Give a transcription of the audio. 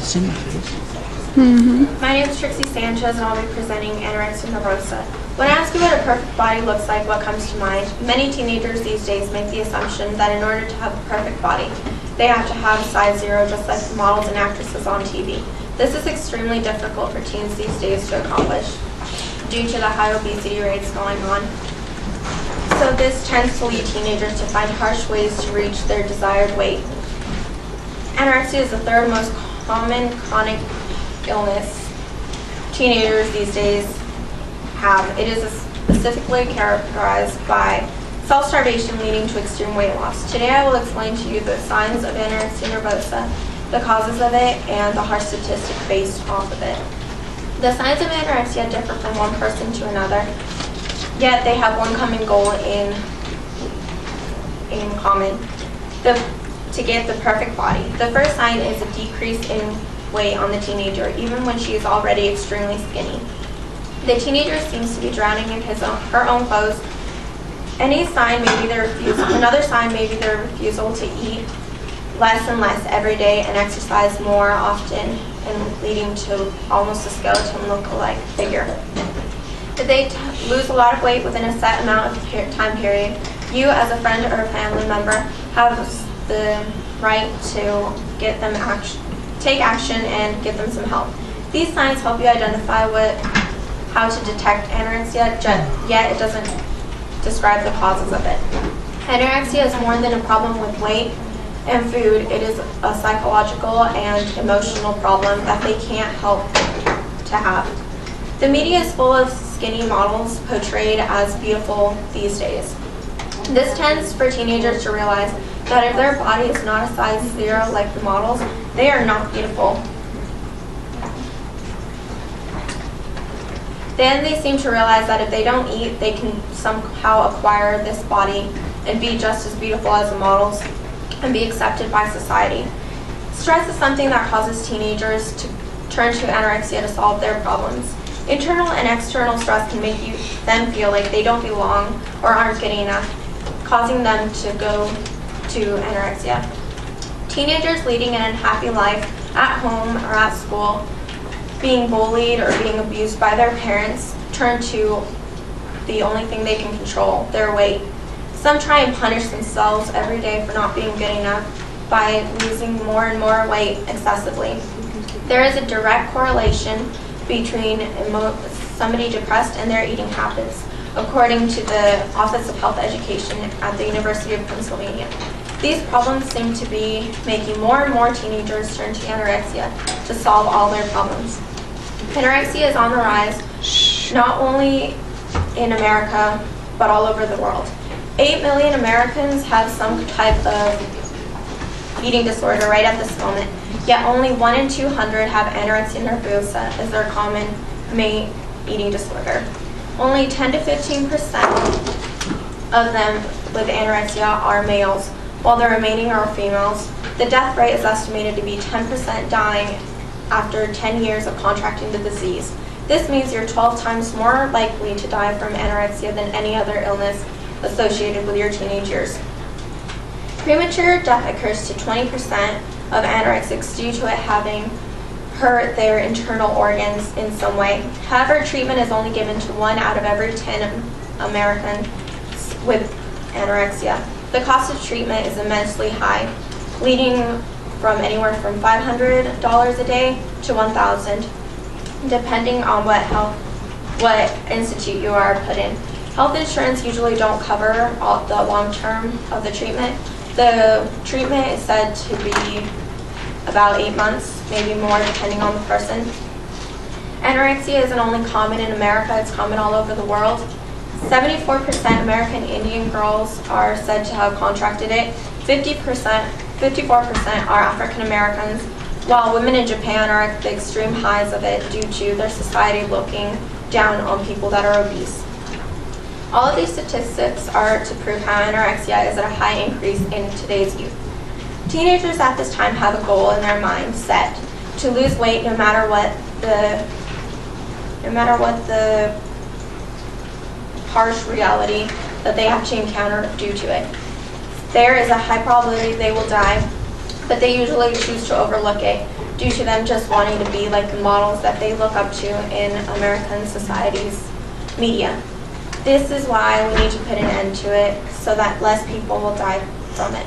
My name is Trixi Sanchez, and I'll be presenting anorexia nervosa. When asked what a perfect body looks like, what comes to mind? Many teenagers these days make the assumption that in order to have a perfect body, they have to have size 0, just like the models and actresses on TV. This is extremely difficult for teens these days to accomplish due to the high obesity rates going on. So this tends to lead teenagers to find harsh ways to reach their desired weight. Anorexia is the third most common chronic illness teenagers these days have. It is specifically characterized by self-starvation leading to extreme weight loss. Today I will explain to you the signs of anorexia nervosa, the causes of it, and the harsh statistic based off of it. The signs of anorexia differ from one person to another, yet they have one common goal in common, to get the perfect body. The first sign is a decrease in weight on the teenager, even when she is already extremely skinny. The teenager seems to be drowning in her own clothes. Another sign may be their refusal to eat less and less every day and exercise more often, and leading to almost a skeleton look-alike figure. If they lose a lot of weight within a set amount of time period, you as a friend or a family member have the right to take action and give them some help. These signs help you identify how to detect anorexia, yet it doesn't describe the causes of it. Anorexia is more than a problem with weight and food. It is a psychological and emotional problem that they can't help to have. The media is full of skinny models portrayed as beautiful these days. This tends for teenagers to realize that if their body is not a size 0 like the models, they are not beautiful. Then they seem to realize that if they don't eat, they can somehow acquire this body and be just as beautiful as the models and be accepted by society. Stress is something that causes teenagers to turn to anorexia to solve their problems. Internal and external stress can make them feel like they don't belong or aren't getting enough, causing them to go to anorexia. Teenagers leading an unhappy life at home or at school, being bullied or being abused by their parents, turn to the only thing they can control, their weight. Some try and punish themselves every day for not being good enough by losing more and more weight excessively. There is a direct correlation between somebody depressed and their eating habits, according to the Office of Health Education at the University of Pennsylvania. These problems seem to be making more and more teenagers turn to anorexia to solve all their problems. Anorexia is on the rise, not only in America, but all over the world. 8 million Americans have some type of eating disorder right at this moment, yet only 1 in 200 have anorexia nervosa as their common main eating disorder. Only 10 to 15% of them with anorexia are males, while the remaining are females. The death rate is estimated to be 10% dying after 10 years of contracting the disease. This means you're 12 times more likely to die from anorexia than any other illness associated with your teenage years. Premature death occurs to 20% of anorexics due to it having hurt their internal organs in some way. However, treatment is only given to 1 out of every 10 Americans with anorexia. The cost of treatment is immensely high, leading from anywhere from $500 a day to $1,000, depending on what institute you are put in. Health insurance usually don't cover the long term of the treatment. The treatment is said to be about 8 months, maybe more, depending on the person. Anorexia isn't only common in America, it's common all over the world. 74% American Indian girls are said to have contracted it. 54% are African Americans, while women in Japan are at the extreme highs of it due to their society looking down on people that are obese. All of these statistics are to prove how anorexia is at a high increase in today's youth. Teenagers at this time have a goal in their mind set to lose weight no matter what the harsh reality that they have to encounter due to it. There is a high probability they will die, but they usually choose to overlook it. due to them just wanting to be like the models that they look up to in American society's media. This is why we need to put an end to it so that less people will die from it.